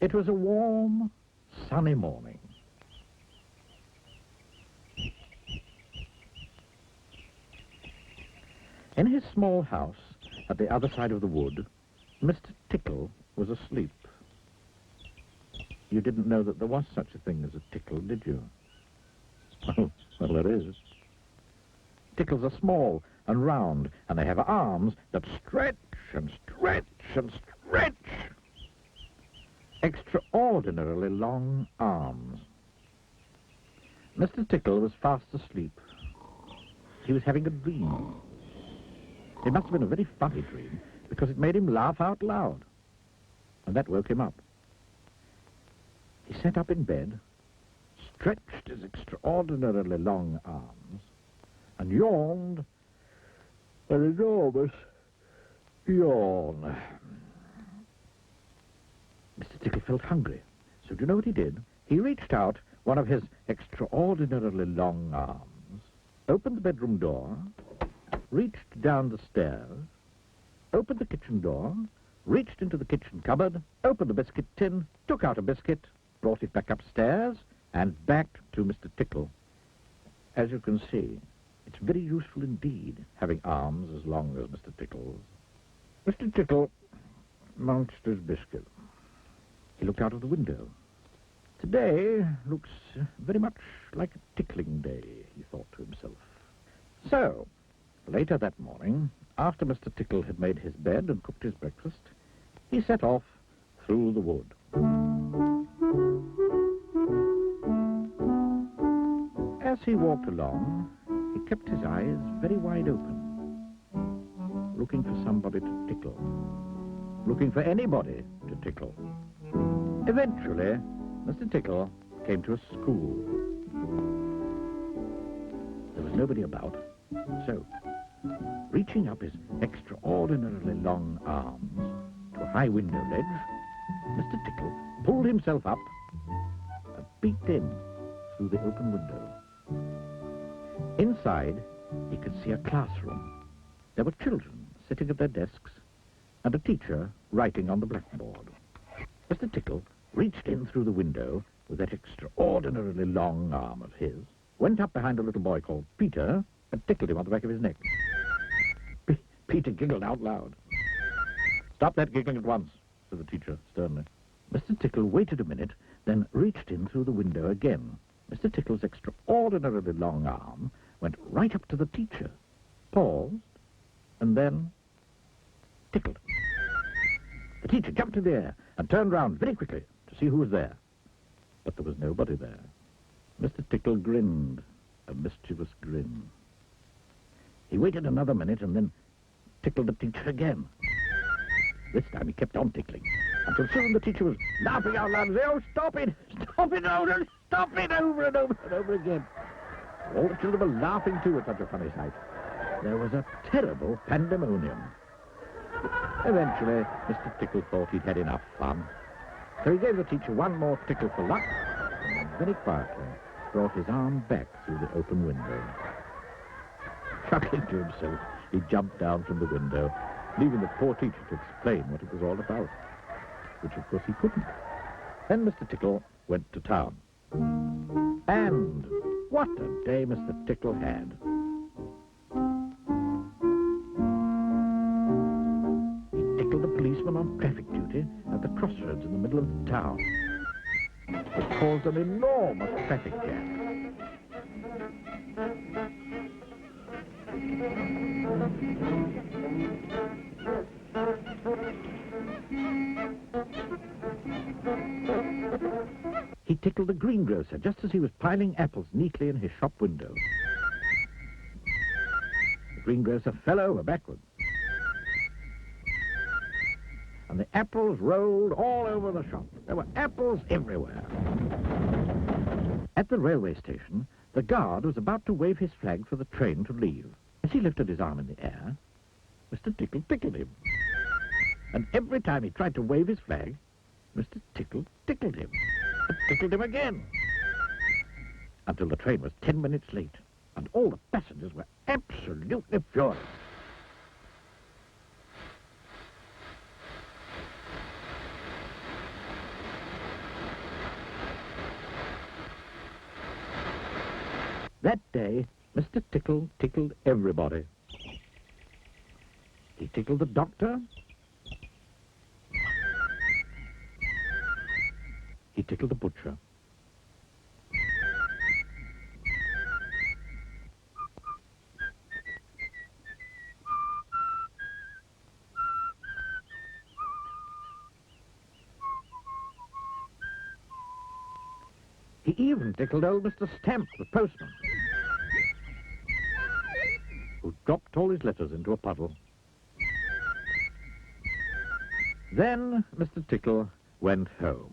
It was a warm, sunny morning. In his small house at the other side of the wood, Mr. Tickle was asleep. You didn't know that there was such a thing as a tickle, did you? Well, there is. Tickles are small and round, and they have arms that stretch and stretch and stretch. Extraordinarily long arms. Mr. Tickle was fast asleep. He was having a dream. It must have been a very funny dream, because it made him laugh out loud. And that woke him up. He sat up in bed, stretched his extraordinarily long arms, and yawned an enormous yawn. Mr. Tickle felt hungry, so do you know what he did? He reached out one of his extraordinarily long arms, opened the bedroom door, reached down the stairs, opened the kitchen door, reached into the kitchen cupboard, opened the biscuit tin, took out a biscuit, brought it back upstairs, and back to Mr. Tickle. As you can see, it's very useful indeed, having arms as long as Mr. Tickle's. Mr. Tickle munched his biscuit. He looked out of the window. Today looks very much like a tickling day, he thought to himself. So, later that morning, after Mr. Tickle had made his bed and cooked his breakfast, he set off through the wood. As he walked along, he kept his eyes very wide open, looking for somebody to tickle, looking for anybody to tickle. Eventually, Mr. Tickle came to a school. There was nobody about, so, reaching up his extraordinarily long arms to a high window ledge, Mr. Tickle pulled himself up and peeked in through the open window. Inside, he could see a classroom. There were children sitting at their desks and a teacher writing on the blackboard. Mr. Tickle reached in through the window with that extraordinarily long arm of his, went up behind a little boy called Peter, and tickled him on the back of his neck. Peter giggled out loud. "Stop that giggling at once," said the teacher sternly. Mr. Tickle waited a minute, then reached in through the window again. Mr. Tickle's extraordinarily long arm went right up to the teacher, paused, and then tickled. The teacher jumped in the air and turned round very quickly to see who was there. But there was nobody there. Mr. Tickle grinned, a mischievous grin. He waited another minute and then tickled the teacher again. This time he kept on tickling, until soon the teacher was laughing out loud and saying, "Oh, stop it! Stop it! Oh, stop it!" over and over and over again. All the children were laughing too at such a funny sight. There was a terrible pandemonium. Eventually, Mr. Tickle thought he'd had enough fun. So he gave the teacher one more tickle for luck, and then very quietly brought his arm back through the open window. Chuckling to himself, he jumped down from the window, leaving the poor teacher to explain what it was all about, which of course he couldn't. Then Mr. Tickle went to town. And what a day Mr. Tickle had. He tickled the policeman on traffic duty at the crossroads in the middle of the town. It caused an enormous traffic jam. He tickled the greengrocer just as he was piling apples neatly in his shop window. The greengrocer fell over backwards, and the apples rolled all over the shop. There were apples everywhere. At the railway station, the guard was about to wave his flag for the train to leave. As he lifted his arm in the air, Mr. Tickle tickled him. And every time he tried to wave his flag, Mr. Tickle tickled him. And tickled him again. Until the train was 10 minutes late, and all the passengers were absolutely furious. That day, Mr. Tickle tickled everybody. He tickled the doctor. He tickled the butcher. He even tickled old Mr. Stamp, the postman, who dropped all his letters into a puddle. Then Mr. Tickle went home.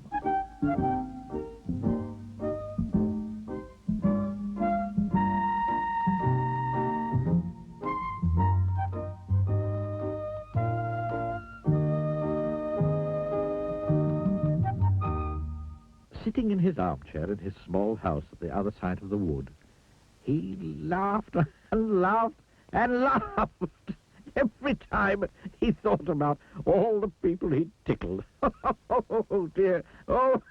Sitting in his armchair in his small house at the other side of the wood, he laughed and laughed and laughed every time he thought about all the people he'd tickled. Oh, dear. Oh,